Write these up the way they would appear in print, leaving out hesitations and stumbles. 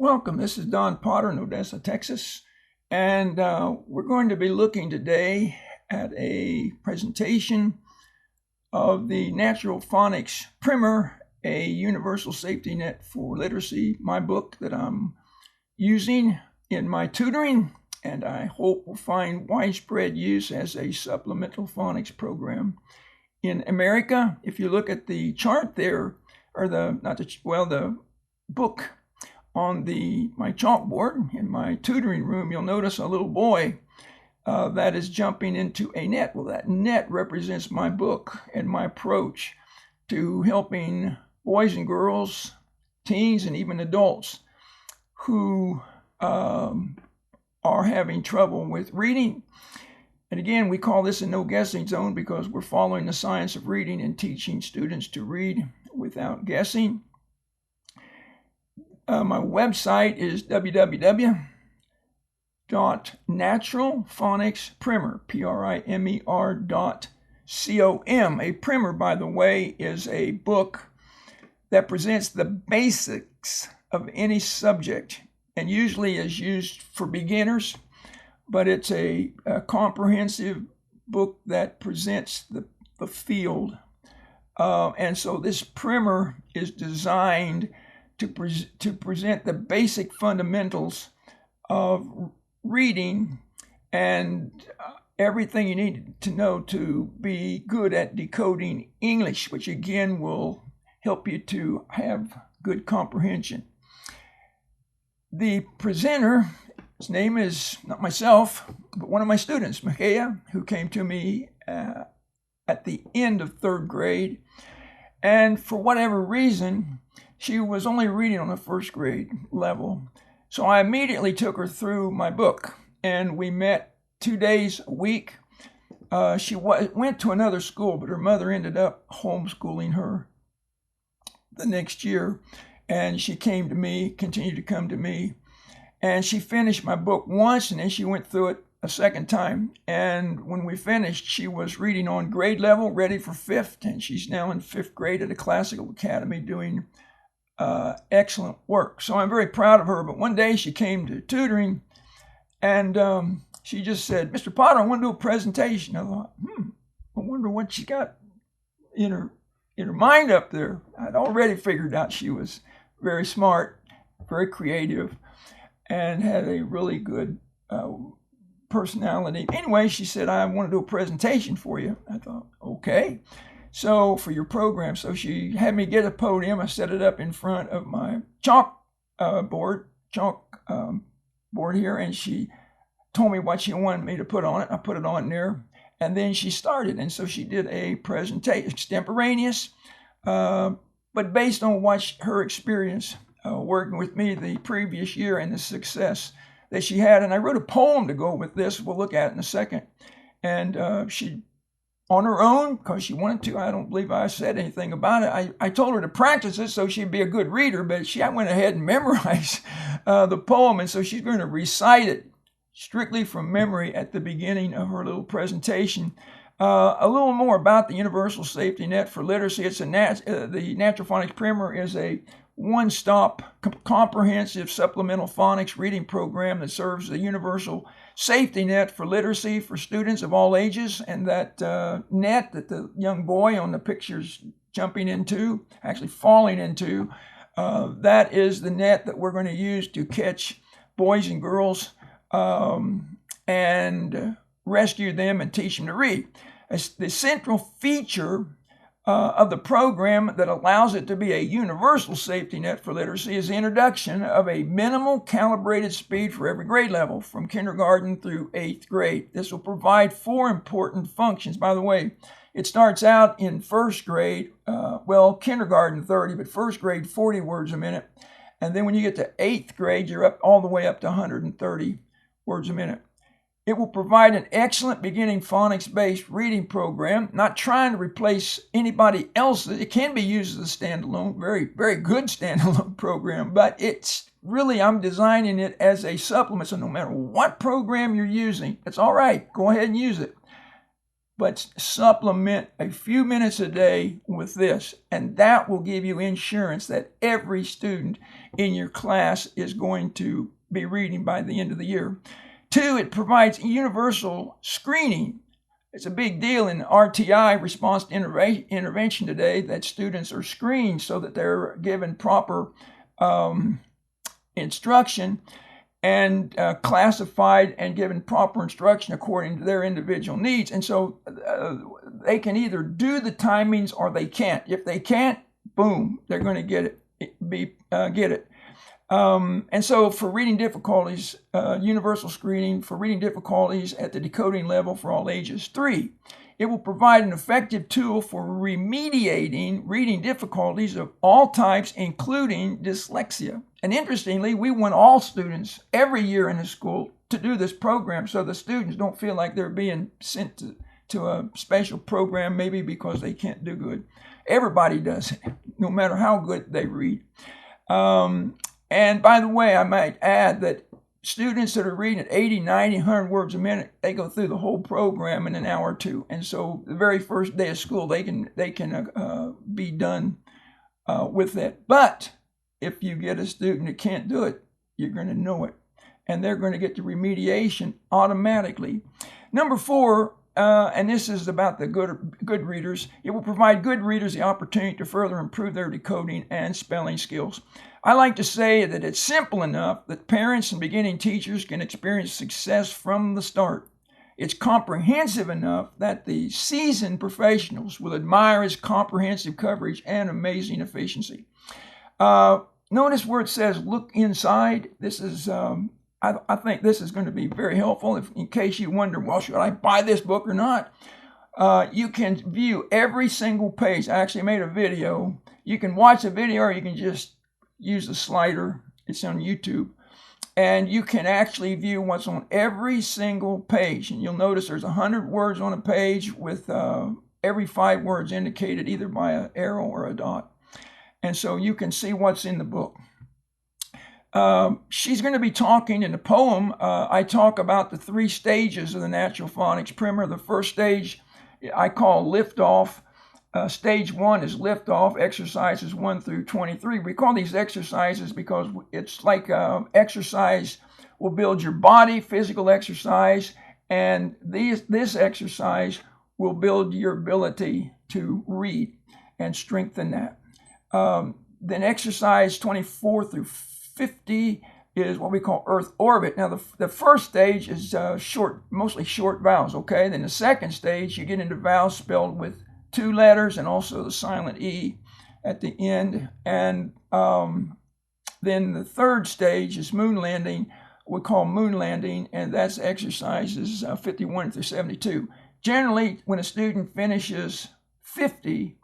Welcome. This is Don Potter in Odessa, Texas, and we're going to be looking today at a presentation of the Natural Phonics Primer, a universal safety net for literacy, my book that I'm using in my tutoring, and I hope will find widespread use as a supplemental phonics program in America. If you look at the chart there, or the book on my chalkboard in my tutoring room, you'll notice a little boy that is jumping into a net. Well, that net represents my book and my approach to helping boys and girls, teens, and even adults who are having trouble with reading. And again, we call this a no guessing zone because we're following the science of reading and teaching students to read without guessing. My website is www.naturalphonicsprimer, primer.com. A primer, by the way, is a book that presents the basics of any subject and usually is used for beginners, but it's a comprehensive book that presents the field. And so this primer is designed to present the basic fundamentals of reading and everything you need to know to be good at decoding English, which again will help you to have good comprehension. The presenter, his name is not myself, but one of my students, Mahaya, who came to me at the end of third grade. And for whatever reason, she was only reading on the first grade level. So I immediately took her through my book, and we met 2 days a week. She went to another school, but her mother ended up homeschooling her the next year. And she came to me, continued to come to me. And she finished my book once, and then she went through it a second time. And when we finished, she was reading on grade level, ready for fifth. And she's now in fifth grade at a classical academy doing excellent work. So I'm very proud of her. But one day she came to tutoring and she just said, "Mr. Potter, I want to do a presentation." I thought, I wonder what she got in her mind up there. I'd already figured out she was very smart, very creative, and had a really good personality. Anyway, she said, "I want to do a presentation for you." I thought, okay. So for your program, so she had me get a podium. I set it up in front of my chalk board here, and she told me what she wanted me to put on it. I put it on there, and then she started. And so she did a presentation, extemporaneous, but based on her experience working with me the previous year and the success that she had. And I wrote a poem to go with this. We'll look at it in a second. And she, on her own, because she wanted to. I don't believe I said anything about it. I told her to practice it so she'd be a good reader, but she went ahead and memorized the poem, and so she's going to recite it strictly from memory at the beginning of her little presentation. A little more about the Universal Safety Net for Literacy. The Natural Phonics Primer is a one-stop, comprehensive supplemental phonics reading program that serves the universal safety net for literacy for students of all ages. And that net that the young boy on the picture's jumping into, actually falling into, that is the net that we're going to use to catch boys and girls and rescue them and teach them to read. The central feature of the program that allows it to be a universal safety net for literacy is the introduction of a minimal calibrated speed for every grade level from kindergarten through 8th grade. This will provide 4 important functions. By the way, it starts out in first grade, kindergarten 30, but first grade 40 words a minute. And then when you get to 8th grade, you're up all the way up to 130 words a minute. It will provide an excellent beginning phonics-based reading program, not trying to replace anybody else's. It can be used as a standalone, very, very good standalone program, but it's really, I'm designing it as a supplement. So no matter what program you're using, it's all right. Go ahead and use it. but supplement a few minutes a day with this, and that will give you insurance that every student in your class is going to be reading by the end of the year. 2, it provides universal screening. It's a big deal in RTI, response to intervention today, that students are screened so that they're given proper instruction and classified and given proper instruction according to their individual needs. And so they can either do the timings or they can't. If they can't, boom, they're going to get it. And so for reading difficulties, universal screening for reading difficulties at the decoding level for all ages. 3, it will provide an effective tool for remediating reading difficulties of all types, including dyslexia. And interestingly, we want all students every year in the school to do this program so the students don't feel like they're being sent to a special program, maybe because they can't do good. Everybody does it, no matter how good they read. And by the way, I might add that students that are reading at 80, 90, 100 words a minute, they go through the whole program in an hour or two. And so the very first day of school, they can be done with that. But if you get a student that can't do it, you're going to know it. And they're going to get the remediation automatically. Number 4, and this is about the good readers, it will provide good readers the opportunity to further improve their decoding and spelling skills. I like to say that it's simple enough that parents and beginning teachers can experience success from the start. It's comprehensive enough that the seasoned professionals will admire its comprehensive coverage and amazing efficiency. Notice where it says look inside. This is I think this is going to be very helpful in case you wonder, well, should I buy this book or not? You can view every single page. I actually made a video. You can watch a video or you can just use the slider. It's on YouTube. And you can actually view what's on every single page. And you'll notice there's 100 words on a page with every 5 words indicated either by an arrow or a dot. And so you can see what's in the book. She's going to be talking in the poem. I talk about the 3 stages of the Natural Phonics Primer. The first stage I call liftoff. Stage 1 is liftoff, exercises 1 through 23. We call these exercises because it's like exercise will build your body, physical exercise, and this exercise will build your ability to read and strengthen that. Then exercise 24 through 50 is what we call Earth orbit. Now the first stage is mostly short vowels, okay? Then the second stage, you get into vowels spelled with 2 letters and also the silent E at the end. And then the third stage is moon landing, we call moon landing, and that's exercises 51 through 72. Generally, when a student finishes 50,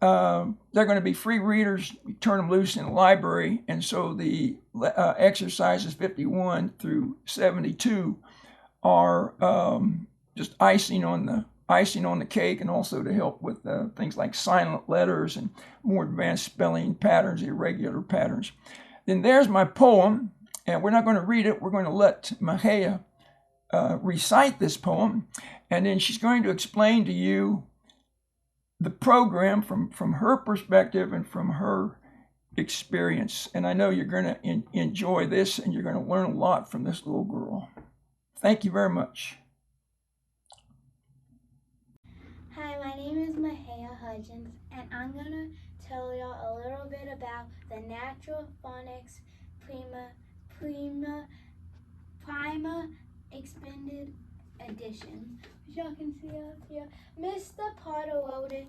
they're going to be free readers. You turn them loose in the library, and so the exercises 51 through 72 are just icing on the cake, and also to help with things like silent letters and more advanced spelling patterns, irregular patterns. Then there's my poem, and we're not going to read it. We're going to let Mahaya recite this poem, and then she's going to explain to you the program from her perspective and from her experience. And I know you're going to enjoy this, and you're going to learn a lot from this little girl. Thank you very much. Hi, my name is Mahaya Hudgens, and I'm going to tell y'all a little bit about the Natural Phonics Primer Expanded Edition. As y'all can see up here, Mr. Potter wrote it,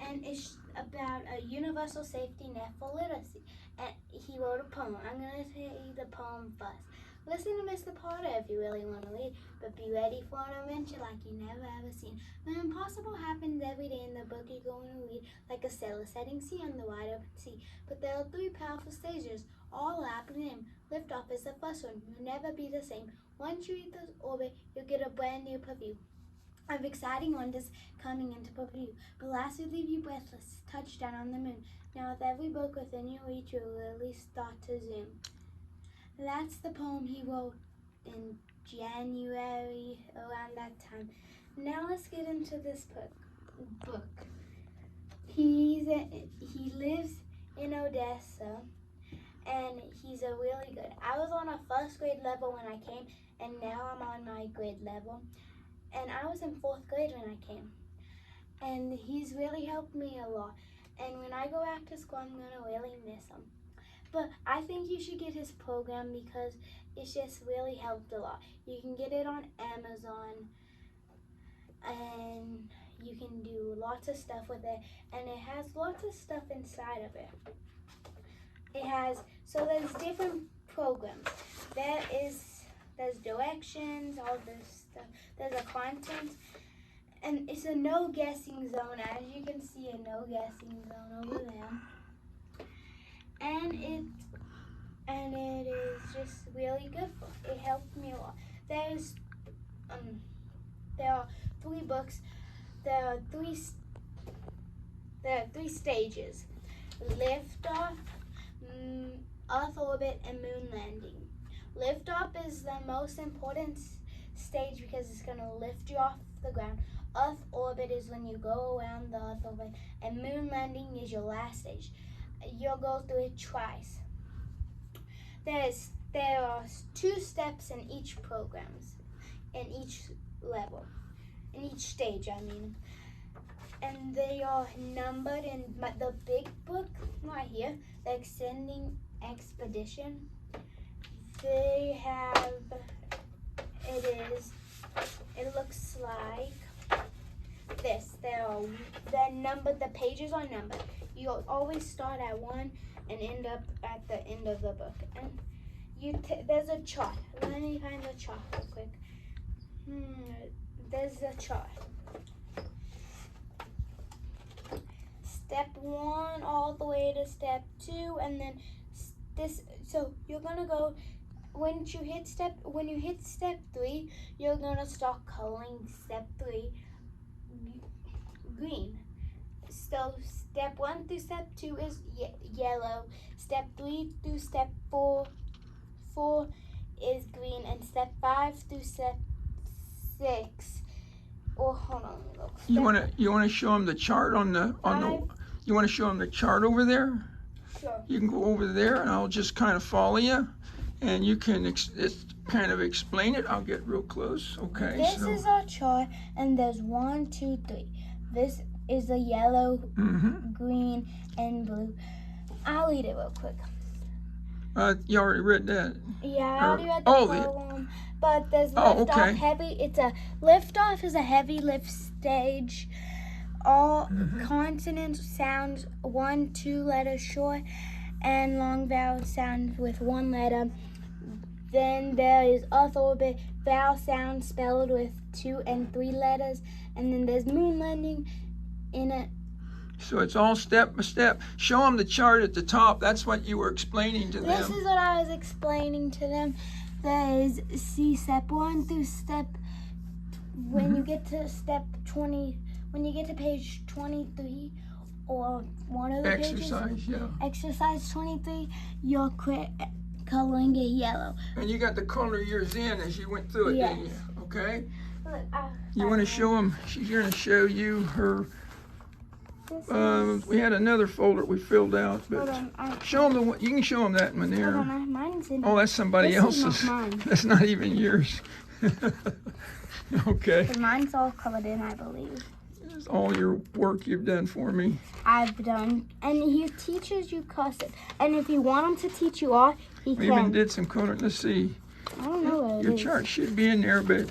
and it's about a universal safety net for literacy. And he wrote a poem. I'm going to say the poem first. Listen to Mr. Potter if you really want to read, but be ready for an adventure like you never ever seen. The impossible happens every day in the book you're going to read, like a sailor setting sea on the wide open sea. But there are 3 powerful stages, all happening in. Liftoff is the first one. You'll never be the same. Once you reach this orbit, you'll get a brand new purview of exciting wonders coming into view. But last, will leave you breathless. Touchdown on the moon. Now with every book within your reach, you'll really start to zoom. That's the poem he wrote in January, around that time. Now let's get into this book. He lives in Odessa, and he's a really good. I was on a first grade level when I came, and now I'm on my grade level. And I was in 4th grade when I came. And he's really helped me a lot. And when I go back to school, I'm gonna really miss him. But I think you should get his program because it's just really helped a lot. You can get it on Amazon, and you can do lots of stuff with it, and it has lots of stuff inside of it. So there's different programs. There's directions, all this stuff. There's a content, and it's a no guessing zone. As you can see, a no guessing zone over there. And it is just really good. It helped me a lot. There are 3 books. There are three stages: liftoff, Earth orbit, and moon landing. Liftoff is the most important stage because it's going to lift you off the ground. Earth orbit is when you go around the Earth orbit, and moon landing is your last stage. You'll go through it twice. There are 2 steps in each programs, in each level, in each stage, I mean. And they are numbered in the big book right here, the Extending Expedition. It looks like this. The pages are numbered. You'll always start at 1 and end up at the end of the book. And there's a chart. Let me find the chart real quick. There's a chart. Step 1 all the way to step 2, and then this. So you're gonna go. When you hit step 3, you're gonna start coloring step 3 green. So step 1 through step 2 is yellow. Step 3 through step 4 is green, and step 5 through step 6. Oh, hold on. Look. You wanna show them the chart on the. You want to show them the chart over there? Sure. You can go over there, and I'll just kind of follow you, and you can kind of explain it. I'll get real close. Okay. This is our chart, and there's 1, 2, 3. This is the yellow, green, and blue. I'll read it real quick. You already read that? Yeah, I already read the poem. But there's liftoff heavy. Liftoff is a heavy lift stage. All consonant sounds 1, 2 letters short, and long vowel sounds with 1 letter. Then there is Earth orbit, vowel sounds spelled with 2 and 3 letters, and then there's moon landing in it. So it's all step by step. Show them the chart at the top. That's what you were explaining to them. This is what I was explaining to them. There is step 1 through step. When you get to step 20. When you get to page 23 or one of the exercise 23, you're coloring it yellow. And you got to color yours in as you went through it, didn't you? Okay. Look, you want to show them? She's going to show you her. We had another folder we filled out, but show them you can show them that one there. Mine's in. Oh, that's somebody else's. Is not mine. That's not even yours. Okay. Mine's all colored in, I believe. All your work you've done for me. I've done, and he teaches you cursive. And if you want him to teach you all, he can. We even did some coloring. Let's see. I don't know where it Your chart should be in there, but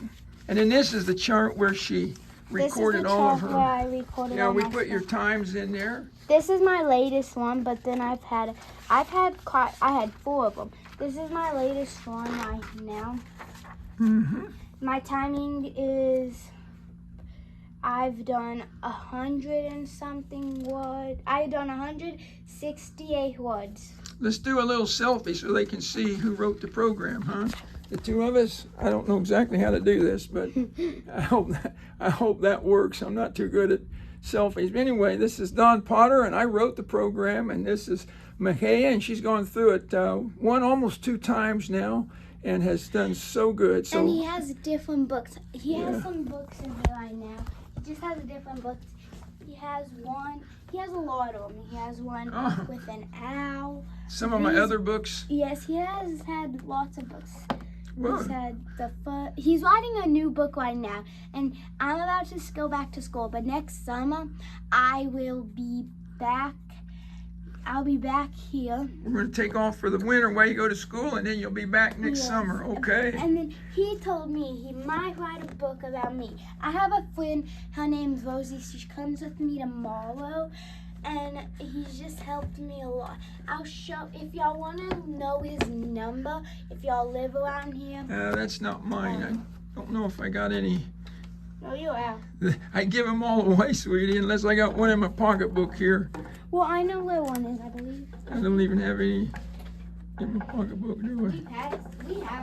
and then this is the chart where she recorded all of her. Where I recorded yeah, all we my put stuff. your times in there. This is my latest one, but then I had 4 of them. This is my latest one right now. My timing is. I've done 100 and something words. I've done 168 words. Let's do a little selfie so they can see who wrote the program, huh? The 2 of us. I don't know exactly how to do this, but I hope that works. I'm not too good at selfies. But anyway, this is Don Potter, and I wrote the program, and this is Mahaya, and she's gone through it almost 2 times now. and has done so good. So And he has different books. He Yeah. has some books in here right now. He just has different books. He has one. He has a lot of them. He has one Oh. with an owl. some of my These- other books. Yes, he has had lots of books. Whoa. He's writing a new book right now, and I'm about to go back to school. But next summer, I will be back. I'll be back here. We're going to take off for the winter while you go to school, and then you'll be back next Yes. summer, okay? And then he told me he might write a book about me. I have a friend, her name's Rosie. She comes with me tomorrow, and he's just helped me a lot. I'll show, if y'all want to know his number, if y'all live around here. That's not mine. I don't know if I got any. No, you are. I give them all away, sweetie, unless I got one in my pocketbook here. Well, I know where one is, I believe. I don't even have any in my pocketbook, do We have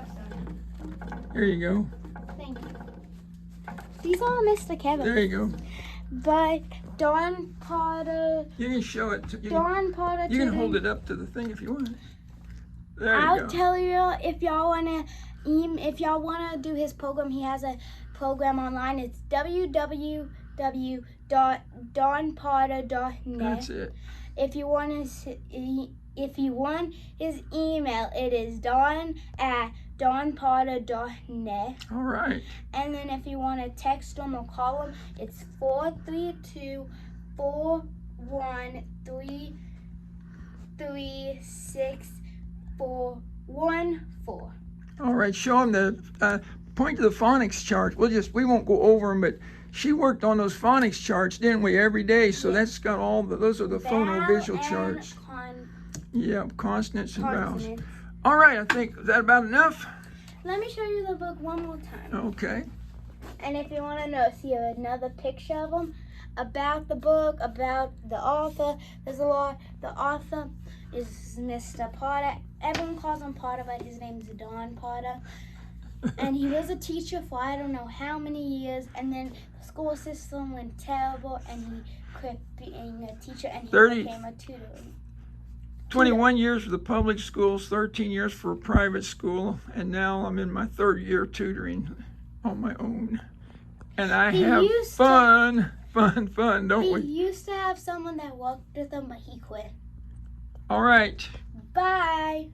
some. I? There you go. Thank you. These are Mr. Kevin. There you go. But Don Potter. You can show it. Don Potter. You can hold it up to the thing if you want. There you I'll go. tell you if y'all wanna do his program. He has a program online. It's www.donpotter.net. That's it. If you want his email, it is don@donpotter.net. All right. And then if you want to text him or call him, it's 432-413-36414. All right. Show them the point to the phonics chart. We won't go over them, but she worked on those phonics charts, didn't we, every day? So that's got all those are the phonovisual charts. Yeah, consonants and vowels. Consonants. All right. I think is that about enough? Let me show you the book one more time. Okay. And if you want to see another picture of him, about the book, about the author, there's a lot. The author is Mr. Potter. Everyone calls him Potter, but his name's Don Potter. And he was a teacher for I don't know how many years, and then the school system went terrible, and he quit being a teacher, and he became a tutor. 21 years for the public schools, 13 years for a private school, and now I'm in my third year tutoring on my own. And I have fun, don't we? He used to have someone that worked with him, but he quit. All right. Bye.